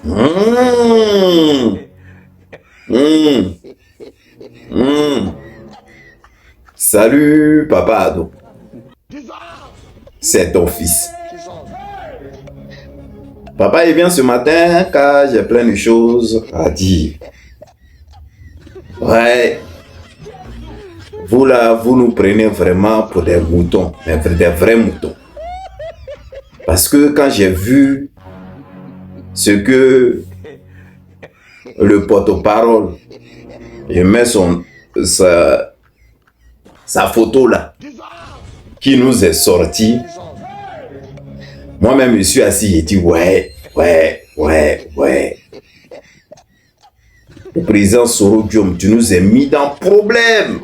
Mmh. Mmh. Mmh. Salut, papa Ado. C'est ton fils. Papa, il vient ce matin car j'ai plein de choses à dire. Ouais. Vous là, vous nous prenez vraiment pour des moutons, mais des vrais moutons. Parce que quand j'ai vu ce que le porte-parole, je mets sa photo là, qui nous est sortie, moi-même je suis assis et dit ouais. Le président Soro Diom, tu nous as mis dans problème,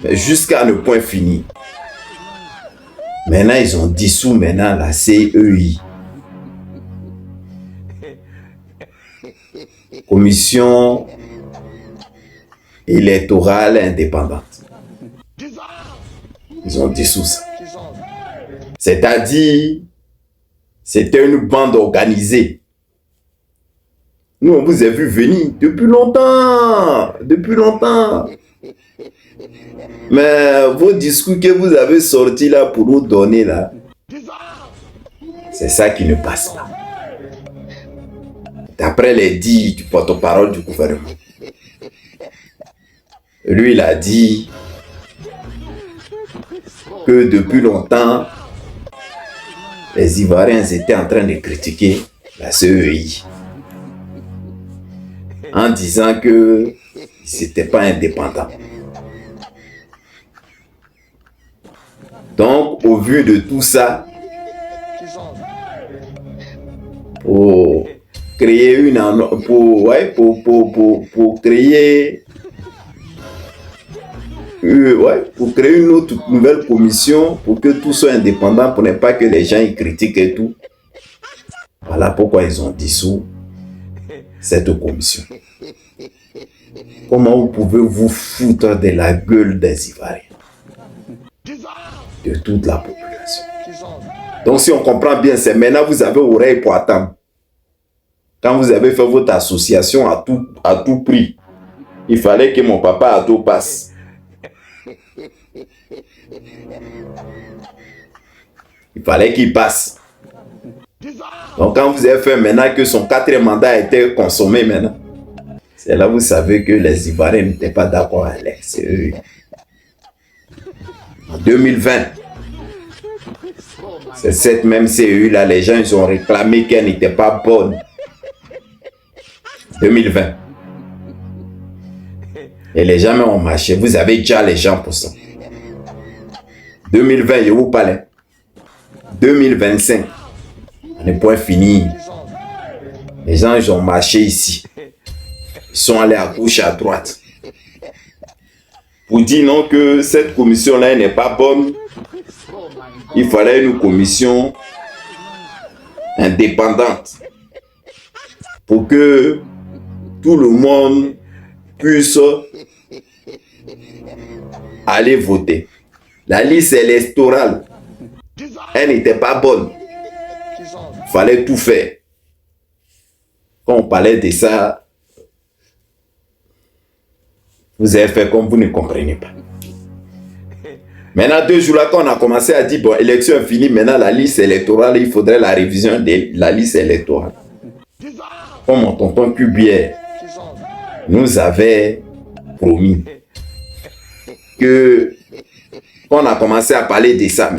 jusqu'à ne point fini. Maintenant, ils ont dissous maintenant la CEI. Commission électorale indépendante. Ils ont dissous ça. C'est-à-dire, c'était une bande organisée. Nous, on vous a vu venir depuis longtemps. Mais vos discours que vous avez sortis là pour nous donner là, c'est ça qui ne passe pas. D'après les dires du porte-parole du gouvernement. Lui, il a dit que depuis longtemps, les Ivoiriens étaient en train de critiquer la CEI. En disant que c'était pas indépendant. Donc, au vu de tout ça, pour créer une autre nouvelle commission pour que tout soit indépendant, pour ne pas que les gens y critiquent et tout. Voilà pourquoi ils ont dissous cette commission. Comment vous pouvez vous foutre de la gueule des Ivoiriens, de toute la population? Donc si on comprend bien, c'est maintenant vous avez oreille pour attendre. Quand vous avez fait votre association à tout prix, il fallait que mon papa Ado passe. Il fallait qu'il passe. Donc quand vous avez fait maintenant que son 4e mandat a été consommé maintenant, c'est là que vous savez que les Ivoiriens n'étaient pas d'accord avec eux. En 2020, c'est cette même CEU là, les gens ils ont réclamé qu'elle n'était pas bonne. 2020. Et les gens ont marché. Vous avez déjà les gens pour ça. 2020, je vous parlais. 2025. On n'est point fini. Les gens ils ont marché ici. Ils sont allés à gauche, à droite. Pour dire non que cette commission-là n'est pas bonne. Il fallait une commission indépendante. Pour que tout le monde puisse aller voter. La liste électorale, elle n'était pas bonne. Il fallait tout faire. Quand on parlait de ça, vous avez fait comme vous ne comprenez pas. Maintenant, 2 jours là, quand on a commencé à dire, bon, élection est finie, maintenant la liste électorale, il faudrait la révision de la liste électorale. Comme mon tonton Cubière nous avait promis que quand on a commencé à parler de ça,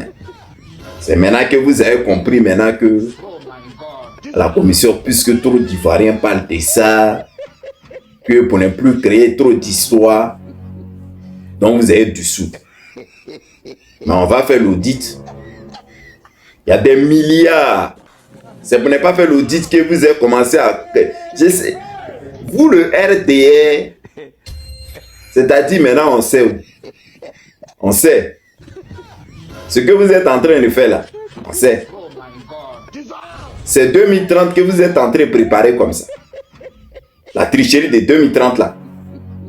c'est maintenant que vous avez compris maintenant que la commission, puisque trop d'Ivoiriens parlent de ça, que pour ne plus créer trop d'histoires, donc vous avez du sou. Mais on va faire l'audit. Il y a des milliards. C'est pour ne pas faire l'audit que vous avez commencé à... Je sais. Vous, le RDR, c'est-à-dire maintenant on sait où. On sait. Ce que vous êtes en train de faire là, on sait. C'est 2030 que vous êtes en train de préparer comme ça. La tricherie de 2030 là.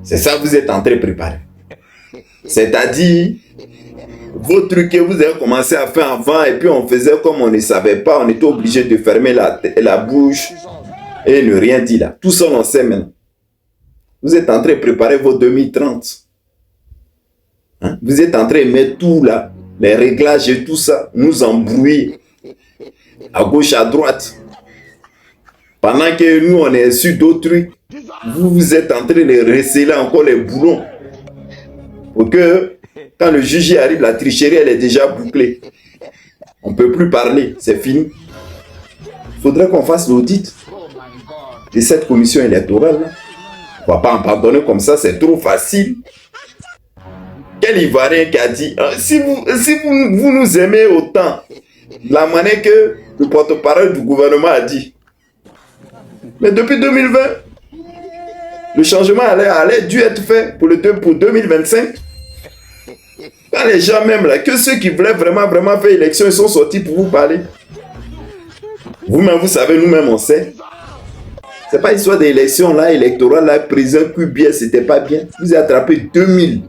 C'est ça que vous êtes en train de préparer. C'est-à-dire, vos trucs que vous avez commencé à faire avant et puis on faisait comme on ne savait pas, on était obligé de fermer la bouche et ne rien dire là. Tout ça, on sait maintenant. Vous êtes en train de préparer vos 2030. Hein? Vous êtes en train de mettre tout là, les réglages et tout ça, nous embrouiller à gauche, à droite. Pendant que nous, on est sur d'autres, vous êtes en train de receler encore les boulons. Pour que, quand le juge arrive, la tricherie, elle est déjà bouclée. On ne peut plus parler, c'est fini. Il faudrait qu'on fasse l'audit de cette commission électorale. Là. On ne va pas en pardonner comme ça, c'est trop facile. Quel Ivoirien qui a dit, si vous nous aimez autant, de la manière que le porte-parole du gouvernement a dit, mais depuis 2020, le changement allait dû être fait pour 2025. Quand les gens même là, que ceux qui voulaient vraiment faire élection, ils sont sortis pour vous parler. Vous-même, vous savez, nous-mêmes, on sait. C'est pas histoire d'élection là, électorale là, président Kubia, c'était pas bien. Vous avez attrapé 2000,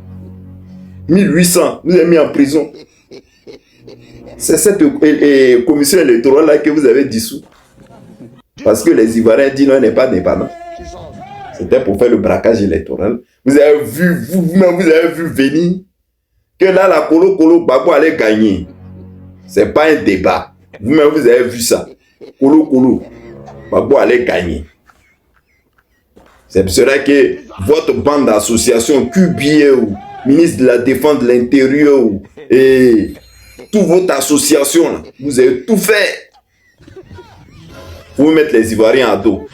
1800, vous avez mis en prison. C'est cette commission électorale là que vous avez dissous. Parce que les Ivoiriens disent non, n'est pas indépendant. C'était pour faire le braquage électoral. Vous avez vu, vous-même, vous avez vu venir que là, la Kolo Gbagbo allait gagner. C'est pas un débat. Vous-même, vous avez vu ça. Kolo Gbagbo allait gagner. C'est pour cela que votre bande d'associations QBA ou ministre de la Défense de l'Intérieur et toute votre association, là, vous avez tout fait. Vous mettre les Ivoiriens à dos.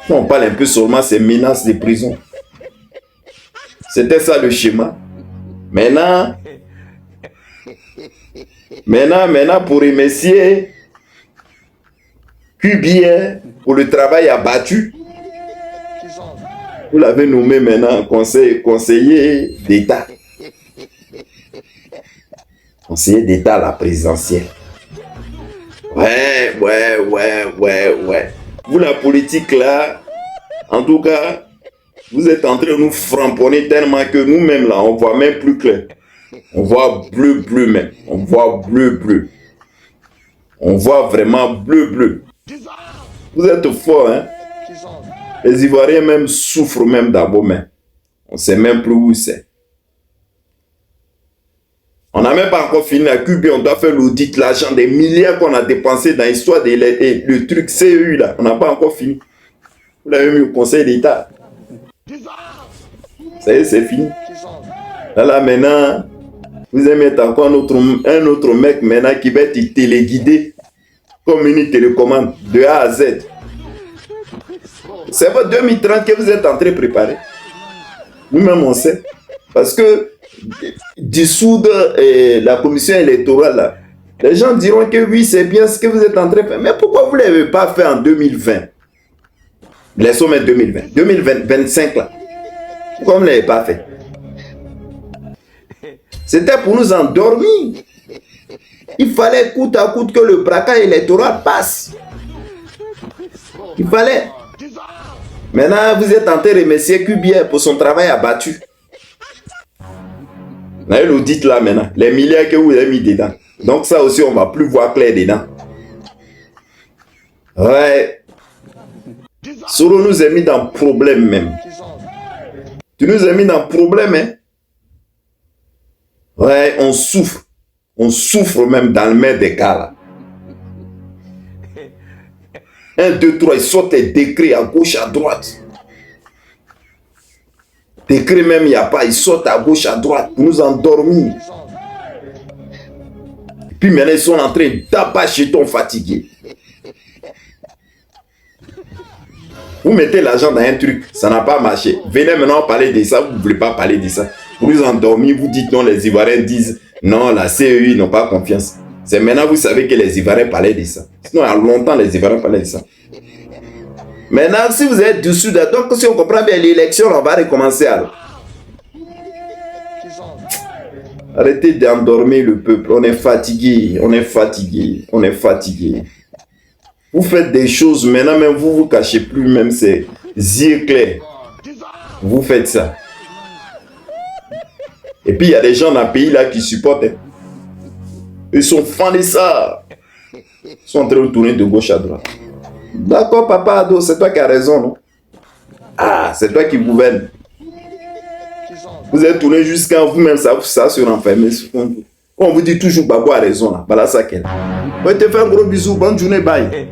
On parle un peu seulement ces menaces de prison. C'était ça le schéma. Maintenant, pour remercier QBA pour le travail abattu, vous l'avez nommé maintenant conseiller d'État. Conseiller d'État à la présidentielle. Ouais. Vous, la politique là, en tout cas, vous êtes en train de nous framponner tellement que nous-mêmes là, on voit même plus clair. On voit bleu même. On voit bleu. On voit vraiment bleu. Vous êtes forts, hein? Les Ivoiriens même souffrent même d'abord même. On ne sait même plus où c'est. On n'a même pas encore fini la QB, on doit faire l'audit, l'argent des milliards qu'on a dépensé dans l'histoire de le truc CEU là. On n'a pas encore fini. Vous l'avez mis au Conseil d'État. Ça y est, c'est fini. Là maintenant, vous allez mettre encore un autre mec maintenant qui va être téléguidé comme une télécommande de A à Z. C'est votre 2030 que vous êtes en train de préparer. Nous-mêmes on sait. Parce que dissoudre la commission électorale, là, les gens diront que oui, c'est bien ce que vous êtes en train de faire. Mais pourquoi vous ne l'avez pas fait en 2020? Laissons mettre 2020. 2025 là. Pourquoi vous ne l'avez pas fait? C'était pour nous endormir. Il fallait coûte à coûte que le braquage électoral passe. Il fallait. Maintenant, vous êtes en train de remercier QBA pour son travail abattu. Vous avez l'audit là maintenant. Les milliards que vous avez mis dedans. Donc ça aussi, on ne va plus voir clair dedans. Ouais. Soro nous a mis dans le problème même. Tu nous as mis dans le problème, hein? Ouais, on souffre. On souffre même dans le main des gars là. 1, 2, 3, ils sortent les décrets à gauche, à droite. Décret même, il n'y a pas. Ils sortent à gauche, à droite pour nous endormir. Et puis maintenant, ils sont en train d'abattre ton fatigué. Vous mettez l'argent dans un truc, ça n'a pas marché. Venez maintenant parler de ça, vous ne voulez pas parler de ça. Pour nous endormir, vous dites non, les Ivoiriens disent non, la CEI, ils n'ont pas confiance. C'est maintenant vous savez que les Ivoiriens parlaient de ça. Sinon, il y a longtemps, les Ivoiriens parlaient de ça. Maintenant, si vous êtes dessus, donc si on comprend bien l'élection, on va recommencer alors. Arrêtez d'endormir le peuple. On est fatigué, Vous faites des choses, maintenant même vous vous cachez plus, même ces yeux clairs. Vous faites ça. Et puis il y a des gens dans le pays là qui supportent. Ils sont fans de ça. sont en train de tourner de gauche à droite. D'accord, papa Ado, c'est toi qui as raison, non? Ah, c'est toi qui gouverne. Vous êtes tourné jusqu'à vous-même, ça se renfermer. On vous dit toujours, Babo a raison, là. Voilà ça qu'elle. On te fait un gros bisou, bonne journée, bye.